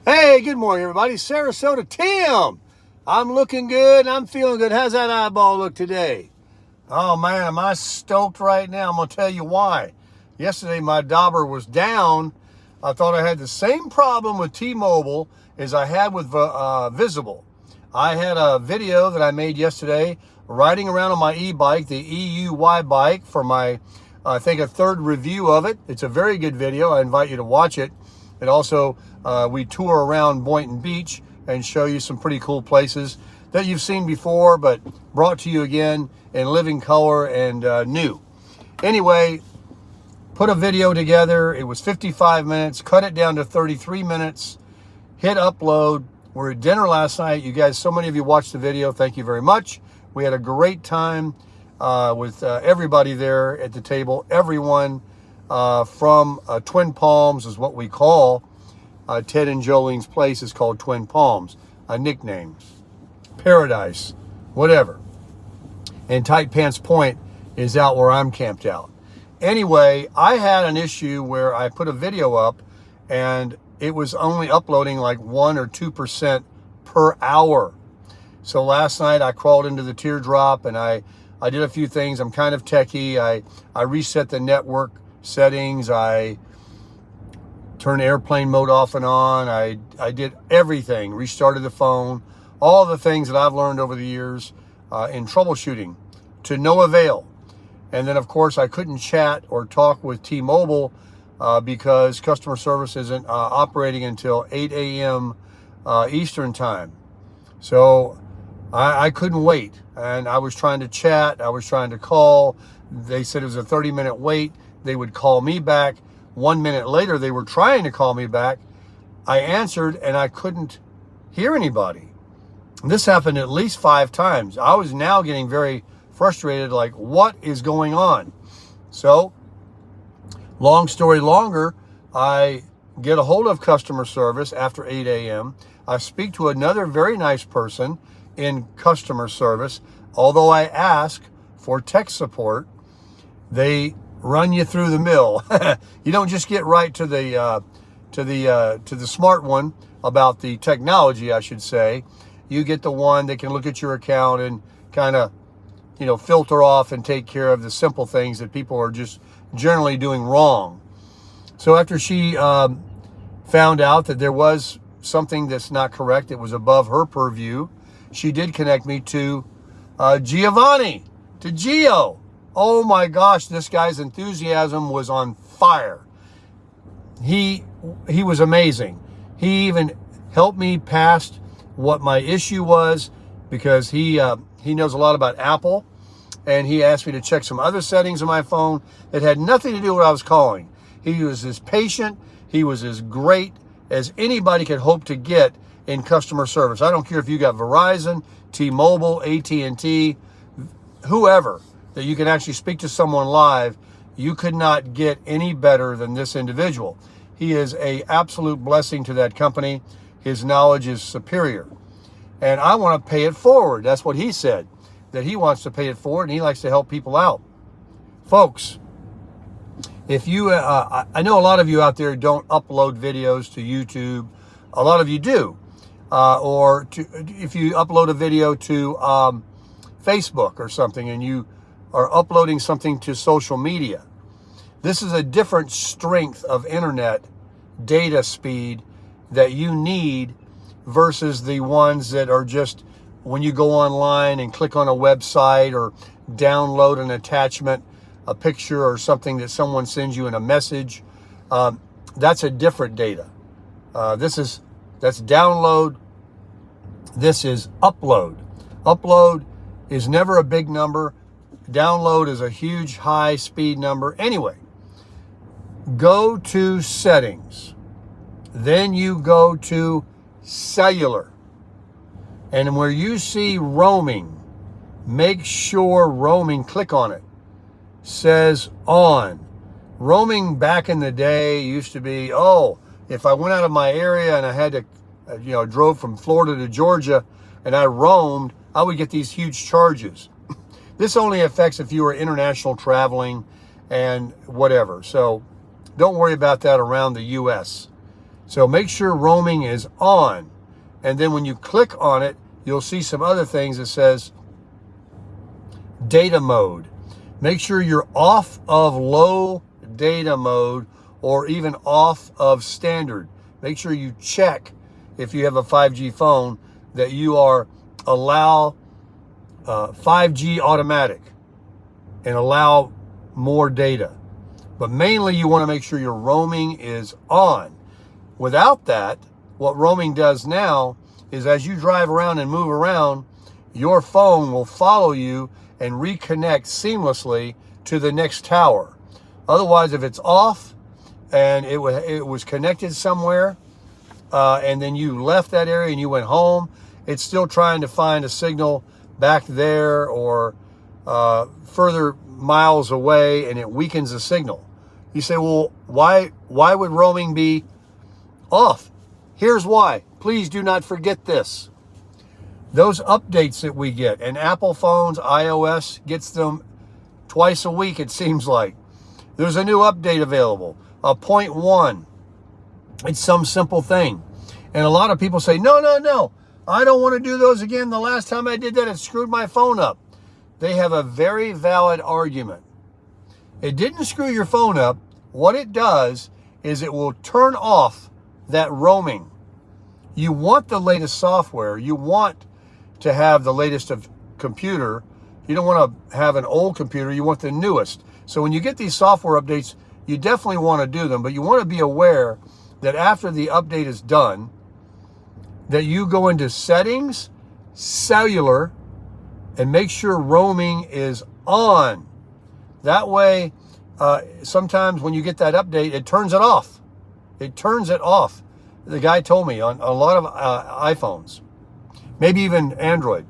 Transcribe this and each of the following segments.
Hey, good morning, everybody. Sarasota Tim. I'm looking good. I'm feeling good. How's that eyeball look today? Oh, man, am I stoked right now? I'm going to tell you why. Yesterday, my dauber was down. I thought I had the same problem with T-Mobile as I had with Visible. I had a video that I made yesterday riding around on my e-bike, the EUY bike, for my, I think, a third review of it. It's a very good video. I invite you to watch it. And also, we tour around Boynton Beach and show you some pretty cool places that you've seen before, but brought to you again in living color and new. Anyway, put a video together. It was 55 minutes, cut it down to 33 minutes, hit upload. We're at dinner last night. You guys, so many of you watched the video. Thank you very much. We had a great time with everybody there at the table. Everyone from Twin Palms is what we call Ted and Jolene's place is called Twin Palms, a nickname, Paradise, whatever. And Tight Pants Point is out where I'm camped out. Anyway, I had an issue where I put a video up and it was only uploading like 1 or 2% per hour. So last night I crawled into the teardrop and I did a few things. I'm kind of techie. I reset the network settings. I turned airplane mode off and on. I did everything, restarted the phone, all the things that I've learned over the years in troubleshooting to no avail. And then, of course, I couldn't chat or talk with T-Mobile because customer service isn't operating until 8 a.m. Eastern time. So I couldn't wait. And I was trying to chat. I was trying to call. They said it was a 30-minute wait. They would call me back. 1 minute later, they were trying to call me back. I answered, and I couldn't hear anybody. This happened at least 5 times. I was now getting very frustrated, like, what is going on? So, long story longer, I get a hold of customer service after 8 a.m. I speak to another very nice person in customer service. Although I ask for tech support, they run you through the mill. You don't just get right to the smart one about the technology, I should say. You get the one that can look at your account and kind of, filter off and take care of the simple things that people are just generally doing wrong. So after she found out that there was something that's not correct, it was above her purview, she did connect me to Giovanni, to Gio. Oh my gosh, this guy's enthusiasm was on fire. He was amazing. He even helped me past what my issue was because he knows a lot about Apple, and he asked me to check some other settings on my phone that had nothing to do with what I was calling. He was as patient, he was as great as anybody could hope to get in customer service. I don't care if you got Verizon, T-Mobile, AT&T, whoever, that you can actually speak to someone live. You could not get any better than this individual. He is an absolute blessing to that company. His knowledge is superior. And I want to pay it forward. That's what he said, that he wants to pay it forward and he likes to help people out. Folks, if you, I know a lot of you out there don't upload videos to YouTube. A lot of you do. If you upload a video to Facebook or something and you are uploading something to social media. This is a different strength of internet data speed that you need versus the ones that are just when you go online and click on a website or download an attachment, a picture or something that someone sends you in a message. That's a different data. That's download. This is upload. Upload is never a big number. Download is a huge high speed number. Anyway, go to settings. Then you go to cellular. And where you see roaming, make sure roaming, click on it, says on. Roaming back in the day used to be, if I went out of my area and I had to, drove from Florida to Georgia and I roamed, I would get these huge charges. This only affects if you are international traveling and whatever. So don't worry about that around the U.S. So make sure roaming is on. And then when you click on it, you'll see some other things that says data mode. Make sure you're off of low data mode or even off of standard. Make sure you check, if you have a 5G phone, that you are allow 5G automatic and allow more data. But mainly you want to make sure your roaming is on. Without that, what roaming does now is as you drive around and move around, your phone will follow you and reconnect seamlessly to the next tower. Otherwise, if it's off and it was connected somewhere and then you left that area and you went home, it's still trying to find a signal back there or further miles away, and it weakens the signal. You say, well, why would roaming be off? Here's why. Please do not forget this. Those updates that we get, and Apple phones, iOS gets them twice a week, it seems like. There's a new update available, a 0.1. It's some simple thing. And a lot of people say, no, I don't want to do those again. The last time I did that, it screwed my phone up. They have a very valid argument. It didn't screw your phone up. What it does is it will turn off that roaming. You want the latest software. You want to have the latest of computer. You don't want to have an old computer. You want the newest. So when you get these software updates, you definitely want to do them, but you want to be aware that after the update is done, that you go into settings, cellular, and make sure roaming is on. That way, sometimes when you get that update, it turns it off. It turns it off. The guy told me on a lot of iPhones, maybe even Android.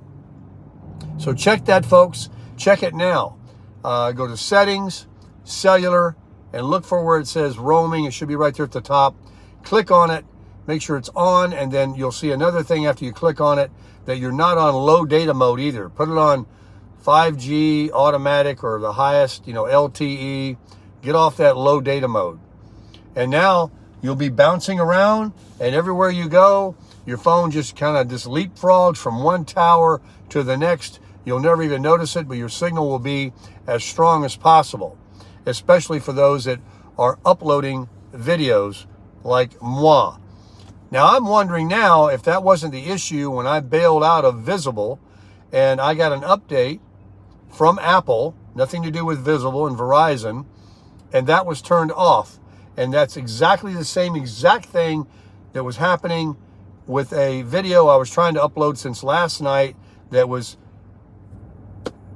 So check that, folks. Check it now. Go to settings, cellular, and look for where it says roaming. It should be right there at the top. Click on it. Make sure it's on, and then you'll see another thing after you click on it, that you're not on low data mode either. Put it on 5G automatic or the highest, LTE. Get off that low data mode. And now you'll be bouncing around, and everywhere you go, your phone just kind of leapfrogs from one tower to the next. You'll never even notice it, but your signal will be as strong as possible, especially for those that are uploading videos like moi. Now, I'm wondering now if that wasn't the issue when I bailed out of Visible and I got an update from Apple, nothing to do with Visible and Verizon, and that was turned off. And that's exactly the same exact thing that was happening with a video I was trying to upload since last night that was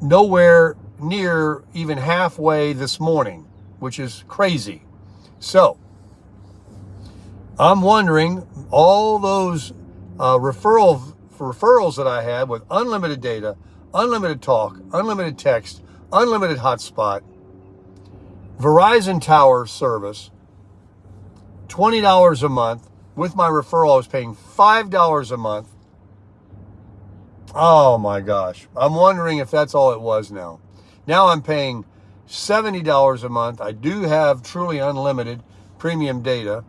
nowhere near even halfway this morning, which is crazy. So, I'm wondering, all those referrals that I had with unlimited data, unlimited talk, unlimited text, unlimited hotspot, Verizon Tower service, $20 a month. With my referral, I was paying $5 a month. Oh my gosh. I'm wondering if that's all it was now. Now I'm paying $70 a month. I do have truly unlimited premium data.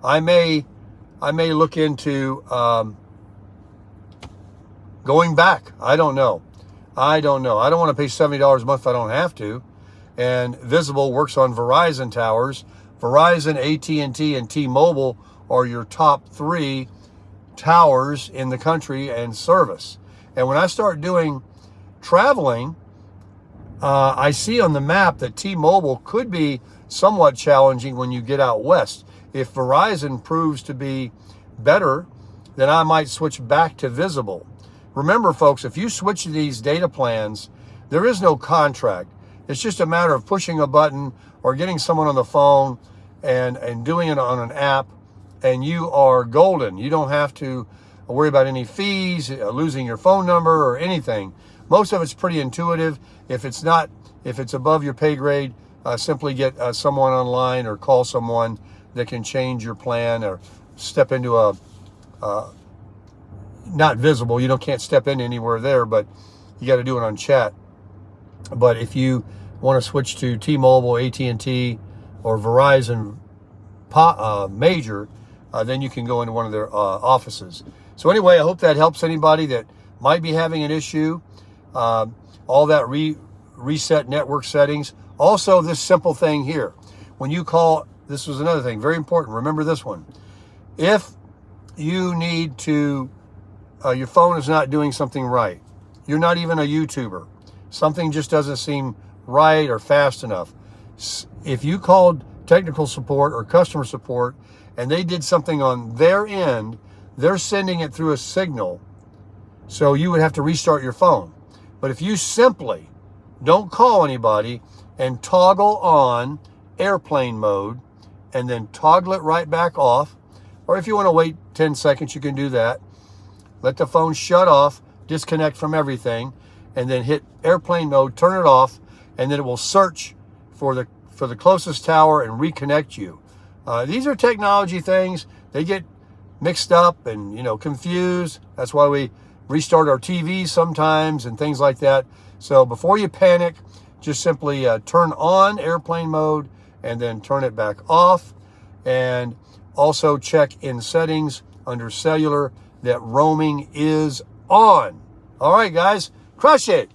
I may look into going back. I don't know. I don't want to pay $70 a month if I don't have to. And Visible works on Verizon towers. Verizon, AT&T, and T-Mobile are your top 3 towers in the country and service. And when I start doing traveling, I see on the map that T-Mobile could be somewhat challenging when you get out west. If Verizon proves to be better, then I might switch back to Visible. Remember, folks, if you switch to these data plans, there is no contract. It's just a matter of pushing a button or getting someone on the phone and doing it on an app, and you are golden. You don't have to worry about any fees, losing your phone number or anything. Most of it's pretty intuitive. If it's above your pay grade, simply get someone online or call someone that can change your plan or step into not Visible. You can't step in anywhere there, but you got to do it on chat. But if you want to switch to T-Mobile, AT&T, or Verizon major, then you can go into one of their offices. So anyway, I hope that helps anybody that might be having an issue. All that reset network settings. Also, this simple thing here. When you call, this was another thing, very important. Remember this one. If you need to, your phone is not doing something right. You're not even a YouTuber. Something just doesn't seem right or fast enough. If you called technical support or customer support and they did something on their end, they're sending it through a signal. So you would have to restart your phone. But if you simply don't call anybody and toggle on airplane mode and then toggle it right back off, or if you want to wait 10 seconds, you can do that. Let the phone shut off, disconnect from everything, and then hit airplane mode, turn it off, and then it will search for the closest tower and reconnect you. These are technology things. They get mixed up and confused. That's why we restart our TVs sometimes and things like that. So before you panic, just simply turn on airplane mode and then turn it back off. And also check in settings under cellular that roaming is on. All right, guys, crush it.